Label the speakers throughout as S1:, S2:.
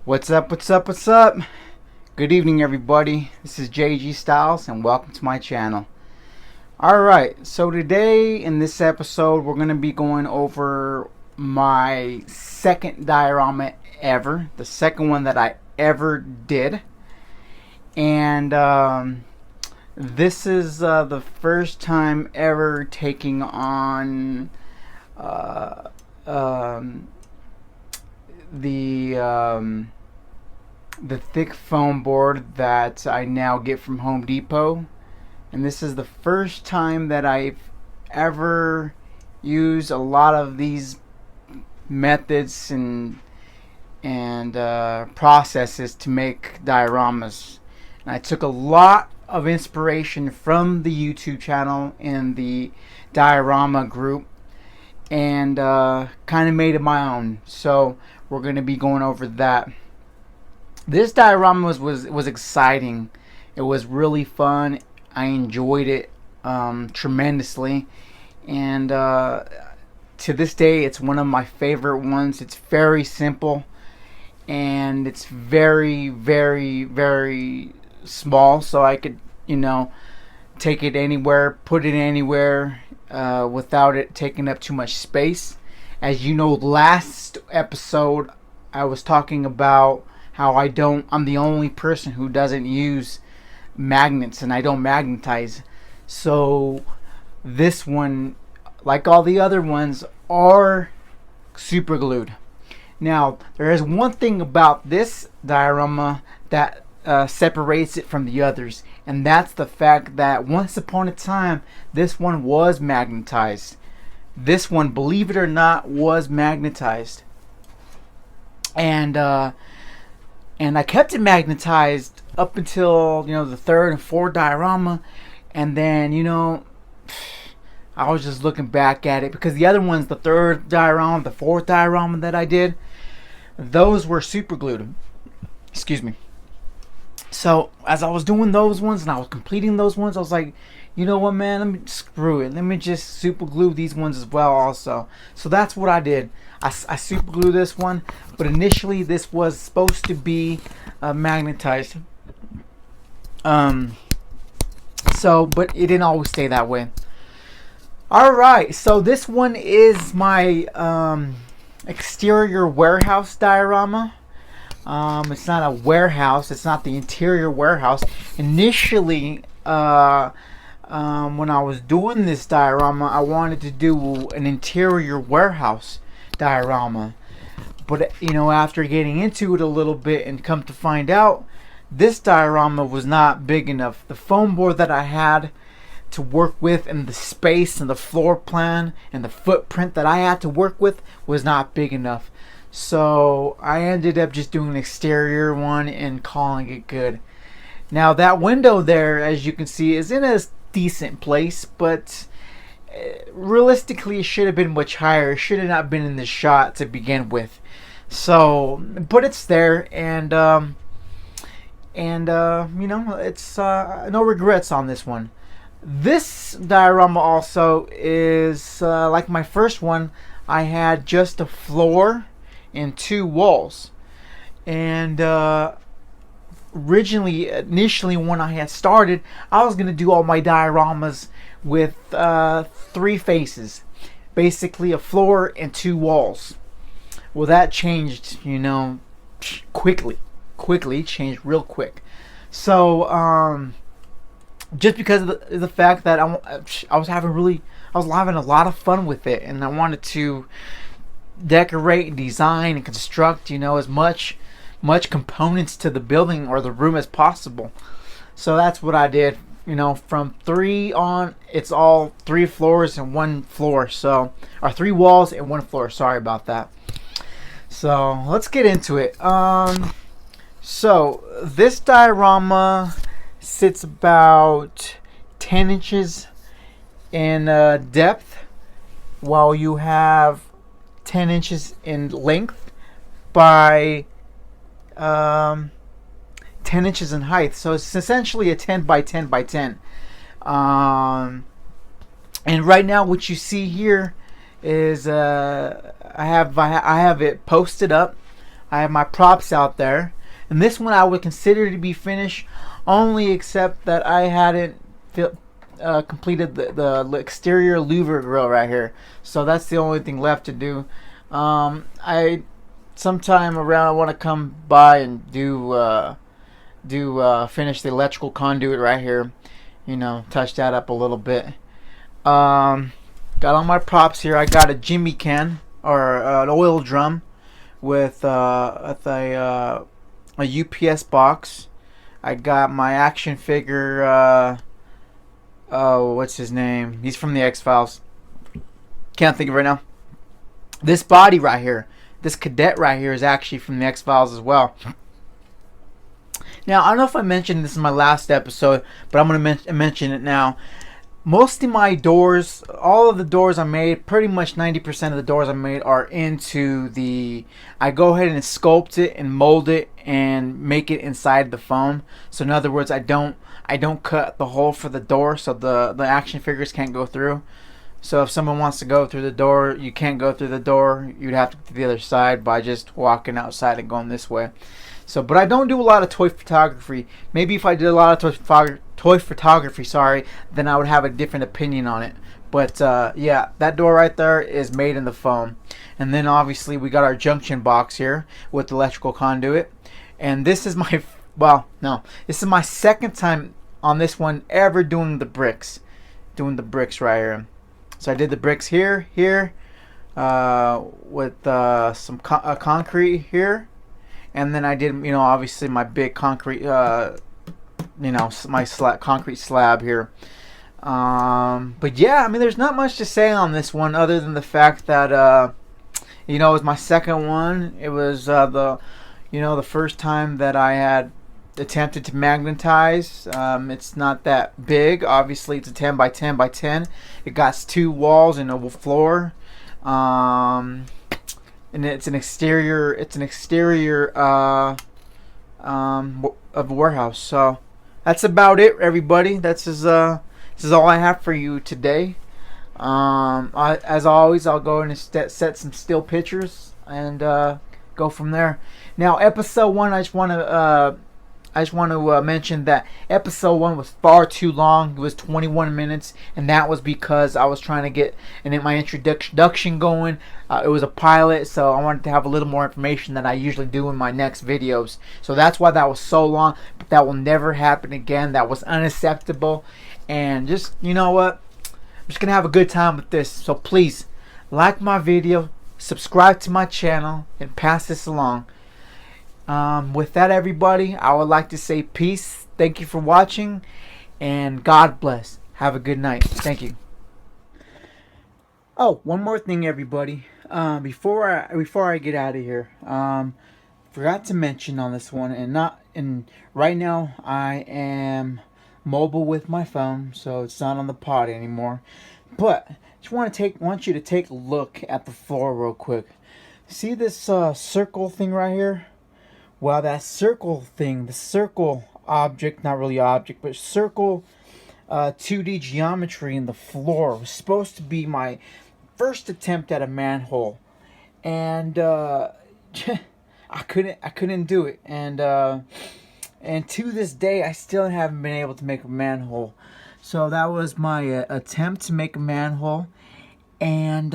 S1: What's up, what's up, what's up? Good evening, everybody. This is JG Styles, and welcome to my channel. Alright, so today in this episode, we're going to be going over my second diorama ever. The second one that I ever did. And this is the first time ever taking on the thick foam board that I now get from Home Depot, and this is the first time that I've ever used a lot of these methods and processes to make dioramas. And I took a lot of inspiration from the YouTube channel and the diorama group and kind of made it my own. So we're going to be going over that. This diorama was exciting. It was really fun. I enjoyed it tremendously, and to this day, it's one of my favorite ones. It's very simple, and it's very, very, very small, so I could, take it anywhere, put it anywhere, without it taking up too much space. As you know, last episode I was talking about how I'm the only person who doesn't use magnets, and I don't magnetize. So this one, like all the other ones, are super glued. Now, there is one thing about this diorama that separates it from the others, and that's the fact that once upon a time, this one was magnetized. This one, believe it or not, was magnetized. And I kept it magnetized up until, the third and fourth diorama. And then, I was just looking back at it, because the other ones, the third diorama, the fourth diorama that I did, those were super glued. Excuse me. So as I was doing those ones and I was completing those ones, I was like, you know what, man, let me screw it. Let me just super glue these ones as well also. So that's what I did. I super glued this one, but initially this was supposed to be magnetized. But it didn't always stay that way. Alright, so this one is my exterior warehouse diorama. It's not a warehouse. It's not the interior warehouse. Initially, when I was doing this diorama, I wanted to do an interior warehouse diorama. But, after getting into it a little bit and come to find out, this diorama was not big enough. The foam board that I had to work with, and the space and the floor plan and the footprint that I had to work with, was not big enough. So I ended up just doing an exterior one and calling it good. Now that window there, as you can see, is in a decent place, but realistically it should have been much higher. It should have not been in the shot to begin with. So, but it's there, and it's no regrets on this one. This diorama also is like my first one. I had just a floor and two walls, and initially when I had started, I was gonna do all my dioramas with three faces, basically a floor and two walls. Well, that changed, quickly changed real quick. So just because of the fact that I was having a lot of fun with it, and I wanted to decorate and design and construct, as much components to the building or the room as possible. So that's what I did. From 3 on, it's all 3 floors and 1 floor. So, or 3 walls and 1 floor. Sorry about that. So let's get into it. So this diorama sits about 10 inches in depth, while you have 10 inches in length by 10 inches in height. So it's essentially a 10 by 10 by 10. And right now what you see here is I have it posted up. I have my props out there, and this one I would consider to be finished, only except that I hadn't completed the exterior louver grill right here. So that's the only thing left to do. I sometime around I want to come by and do finish the electrical conduit right here. You know, touch that up a little bit. Got all my props here. I got a Jimmy can or an oil drum with a UPS box. I got my action figure. Oh, what's his name? He's from the X-Files. Can't think of it right now. This body right here, this cadet right here, is actually from the X-Files as well. Now, I don't know if I mentioned this in my last episode, but I'm going to mention it now. Most of my doors, all of the doors I made, pretty much 90% of the doors I made are into the... I go ahead and sculpt it and mold it and make it inside the foam. So in other words, I don't cut the hole for the door so the action figures can't go through. So if someone wants to go through the door, you can't go through the door. You'd have to go to the other side by just walking outside and going this way. So, but I don't do a lot of toy photography. Maybe if I did a lot of toy photography, then I would have a different opinion on it. But yeah, that door right there is made in the foam. And then obviously we got our junction box here with the electrical conduit. And this is my, well, no, this is my second time on this one ever doing the bricks. Doing the bricks right here. So I did the bricks here, with some concrete here. And then I did, you know, obviously my big concrete, my concrete slab here. But yeah, I mean, there's not much to say on this one other than the fact that, you know, it was my second one. It was the first time that I had attempted to magnetize. It's not that big. Obviously, it's a 10 by 10 by 10. It got 2 walls and a floor. And it's an exterior. It's an exterior of a warehouse. So that's about it, everybody. This is all I have for you today. As always, I'll go and set some still pictures and go from there. Now, episode 1, I just want to mention that episode 1 was far too long. It was 21 minutes, and that was because I was trying to get my introduction going. It was a pilot, so I wanted to have a little more information than I usually do in my next videos. So that's why that was so long, but that will never happen again. That was unacceptable. And just, you know what? I'm just going to have a good time with this. So please, like my video, subscribe to my channel, and pass this along. With that, everybody, I would like to say peace. Thank you for watching, and God bless. Have a good night. Thank you. Oh, one more thing, everybody. Before I get out of here, forgot to mention on this one, and right now I am mobile with my phone, so it's not on the pod anymore. But just want you to take a look at the floor real quick. See this circle thing right here? Well, that circle thing, the circle object, not really object, but circle 2D geometry in the floor was supposed to be my first attempt at a manhole, and I couldn't do it, and to this day I still haven't been able to make a manhole. So that was my attempt to make a manhole, and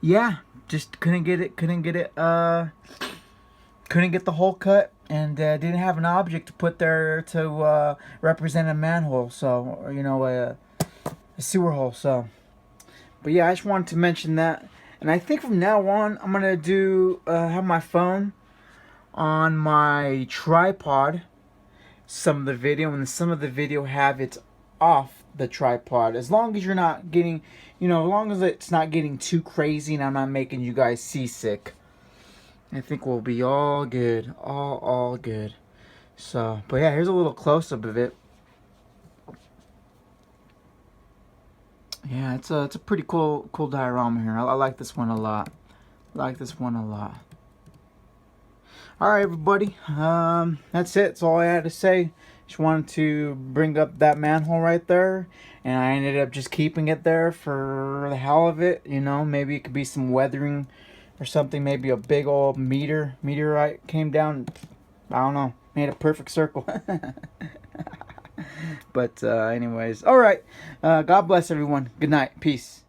S1: yeah, just couldn't get the hole cut, and didn't have an object to put there to represent a manhole, so, or, you know, a sewer hole. So, but yeah, I just wanted to mention that. And I think from now on, I'm gonna do have my phone on my tripod, some of the video, and some of the video have it off the tripod, as long as you're not getting, you know, as long as it's not getting too crazy and I'm not making you guys seasick. I think we'll be all good, all good. So, but yeah, here's a little close-up of it. Yeah, it's a pretty cool diorama here. I like this one a lot. Alright, everybody, that's it. That's all I had to say. Just wanted to bring up that manhole right there, and I ended up just keeping it there for the hell of it. You know, maybe it could be some weathering or something. Maybe a big old meteorite came down. I don't know. Made a perfect circle. But anyways, all right. God bless everyone. Good night. Peace.